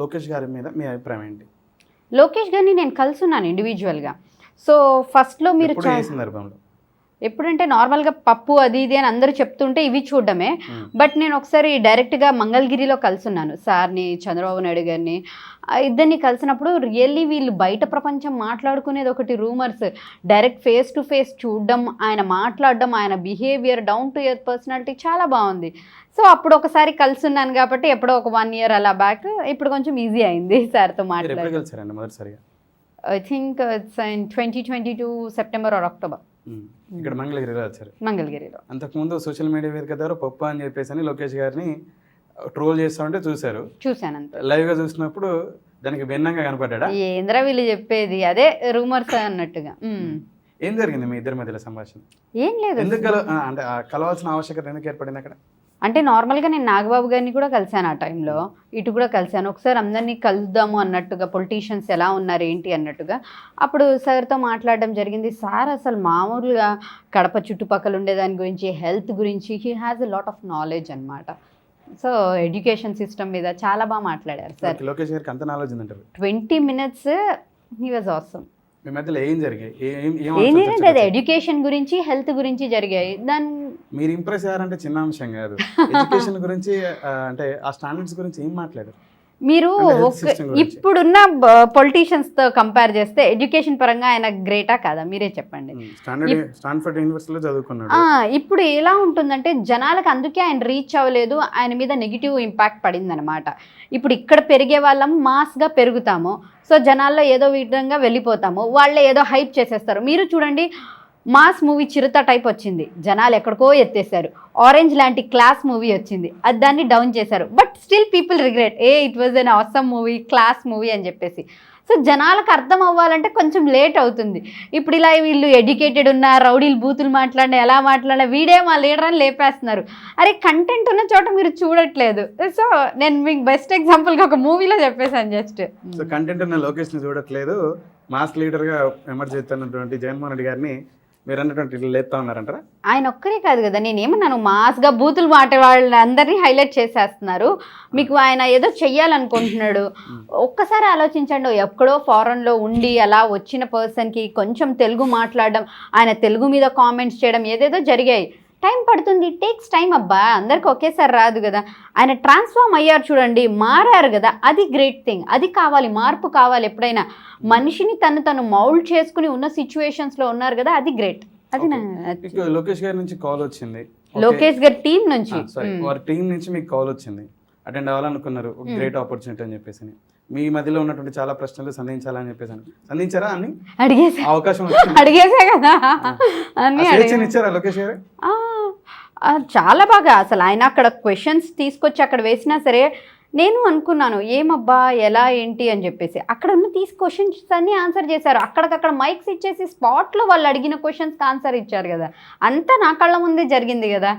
లోకేష్ గారి మీద మీ అభిప్రాయం ఏంటి? లోకేష్ గారిని నేను కలుసున్నాను ఇండివిజువల్గా. సో ఫస్ట్లో మీరు ఎప్పుడు ఏ సందర్భంలో? ఎప్పుడంటే నార్మల్గా పప్పు అది ఇది అని అందరూ చెప్తుంటే ఇవి చూడడమే. బట్ నేను ఒకసారి డైరెక్ట్గా మంగళగిరిలో కలుసున్నాను సార్ని, చంద్రబాబు నాయుడు గారిని. ఇద్దరిని కలిసినప్పుడు రియల్లీ వీళ్ళు బయట ప్రపంచం మాట్లాడుకునేది ఒకటి, rumours direct face to face చూడడం, ఆయన మాట్లాడడం, ఆయన behaviour, down to earth personality చాలా బాగుంది. సో అప్పుడు ఒకసారి కలుసున్నాను కాబట్టి ఎప్పుడో ఒక 1 year అలా బ్యాక్. ఇప్పుడు కొంచెం ఈజీ అయింది సార్తో మాట్లాడారు. I think it's in 2022 September or October. ఇక్కడ మంగళగిరిలో వచ్చారు. మంగళగిరిలో అంతకుముందు సోషల్ మీడియా వేదిక ద్వారా పప్పు అని చెప్పేసి లోకేష్ గారిని ట్రోల్ చేస్తా ఉంటే చూశాను అంతే. లైవ్ గా చూసినప్పుడు దానికి భిన్నంగా కనపడ్డా? ఏంద్రా వీళ్ళు చెప్పేది, అదే రూమర్స్ అన్నట్టుగా. ఏం జరిగింది మీ ఇద్దరి మధ్యలో సంభాషణ? ఏం లేదు. ఎందుకు అంటే కలవాల్సిన ఆవశ్యకత ఎందుకు ఏర్పడింది అక్కడ? అంటే నార్మల్గా నేను నాగబాబు గారిని కూడా కలిశాను ఆ టైంలో, ఇటు కూడా కలిశాను. ఒకసారి అందరినీ కలుద్దాము అన్నట్టుగా, పొలిటీషియన్స్ ఎలా ఉన్నారు ఏంటి అన్నట్టుగా అప్పుడు సార్తో మాట్లాడడం జరిగింది. సార్ అసలు మామూలుగా కడప చుట్టుపక్కల ఉండేదాని గురించి, హెల్త్ గురించి he has a lot of knowledge అనమాట. సో ఎడ్యుకేషన్ సిస్టమ్ మీద చాలా బాగా మాట్లాడారు సార్. లోకేష్ గారికి అంత నాలెడ్జ్ ఉందంటారు. 20 minutes హీ వాజ్ ఆసమ్. మీ మధ్యలో ఏం జరిగాయి? ఏంటంటే అది ఎడ్యుకేషన్ గురించి, హెల్త్ గురించి జరిగాయి. దాని మీరు ఇంప్రెస్ అయ్యారంటే చిన్న అంశం కాదు. ఎడ్యుకేషన్ గురించి అంటే ఆ స్టాండర్డ్స్ గురించి ఏం మాట్లాడారు మీరు? ఇప్పుడున్న పొలిటీషియన్స్తో కంపేర్ చేస్తే ఎడ్యుకేషన్ పరంగా ఆయన గ్రేటా కాదా? మీరే చెప్పండి. స్టాన్ఫర్డ్ యూనివర్సిటీలో చదువుకున్నాడు. ఇప్పుడు ఎలా ఉంటుందంటే జనాలకు అందుకే ఆయన రీచ్ అవ్వలేదు, ఆయన మీద నెగిటివ్ ఇంపాక్ట్ పడింది అనమాట. ఇప్పుడు ఇక్కడ పెరిగే వాళ్ళం మాస్గా పెరుగుతాము, సో జనాల్లో ఏదో విధంగా వెళ్ళిపోతాము, వాళ్ళే ఏదో హైప్ చేసేస్తారు. మీరు చూడండి, మాస్ మూవీ చిరుత టైప్ వచ్చింది, జనాలు ఎక్కడికో ఎత్తేసారు. ఆరెంజ్ లాంటి క్లాస్ మూవీ వచ్చింది, అది దాన్ని డౌన్ చేశారు. But still people regret, it was an awesome movie, class movie అని చెప్పేసి. సో జనాలకు అర్థం అవ్వాలంటే కొంచెం లేట్ అవుతుంది. ఇప్పుడు ఇలా వీళ్ళు ఎడ్యుకేటెడ్ ఉన్న రౌడీలు బూతులు మాట్లాడినా, ఎలా మాట్లాడినా వీడే మా లీడర్ అని లేపేస్తున్నారు. అరే కంటెంట్ ఉన్న చోట మీరు చూడట్లేదు. సో నేను మీకు బెస్ట్ ఎగ్జాంపుల్గా ఒక మూవీలో చెప్పేసాను జస్ట్. సో కంటెంట్ ఉన్న లొకేషన్ చూడట్లేదు, మాస్ లీడర్గా ఎమర్జ్ అవుతున్నటువంటి జగన్మోహన్ రెడ్డి గారిని మీరు అన్నటువంటి లేపుతా ఉన్నారంటారా? ఆయన ఒక్కరే కాదు కదా, నేనేమన్నాను, మాస్గా బూతులు మాట వాళ్ళని అందరినీ హైలైట్ చేసేస్తున్నారు. మీకు ఆయన ఏదో చెయ్యాలనుకుంటున్నాడు. ఒక్కసారి ఆలోచించండి, ఎక్కడో ఫారెన్లో ఉండి అలా వచ్చిన పర్సన్కి కొంచెం తెలుగు మాట్లాడడం, ఆయన తెలుగు మీద కామెంట్స్ చేయడం, ఏదేదో జరిగాయి. టైం పడుతుంది, టేక్స్ టైం అబ్బా, అందరికి ఒకేసారి రాదు కదా. ఆయన ట్రాన్స్ఫార్మ్ అయ్యారు చూడండి, మారారు కదా, అది గ్రేట్ థింగ్. అది కావాలి, మార్పు కావాలి. ఎప్పుడైనా మనిషిని తను మౌల్డ్ చేసుకుని ఉన్న సిచ్యువేషన్స్లో ఉన్నారు కదా, అది గ్రేట్. అది లోకేష్ గారి నుంచి కాల్ వచ్చింది, లోకేష్ గారి టీం నుంచి, వారి టీం నుంచి మీకు కాల్ వచ్చింది, అటెండ్ అవ్వాలనుకున్నారు, గ్రేట్ ఆపర్చునిటీ అని చెప్పేసి. మీ మధ్యలో ఉన్నటువంటి చాలా ప్రశ్నలు సంధించాలని చెప్పేసి సంధించారా? అని అడిగేసా, అవకాశం అడిగేసా కదా అని ఇచ్చారా లోకేష్ గారు? చాలా బాగా. అసలు ఆయన అక్కడ క్వశ్చన్స్ తీసుకొచ్చి అక్కడ వేసినా సరే నేను అనుకున్నాను ఏమబ్బా ఎలా ఏంటి అని చెప్పేసి. అక్కడ ఉన్న క్వశ్చన్స్ అన్నీ ఆన్సర్ చేశారు. అక్కడికక్కడ మైక్స్ ఇచ్చేసి స్పాట్లో వాళ్ళు అడిగిన క్వశ్చన్స్కి ఆన్సర్ ఇచ్చారు కదా. అంతా నా కళ్ళ ముందే జరిగింది కదా.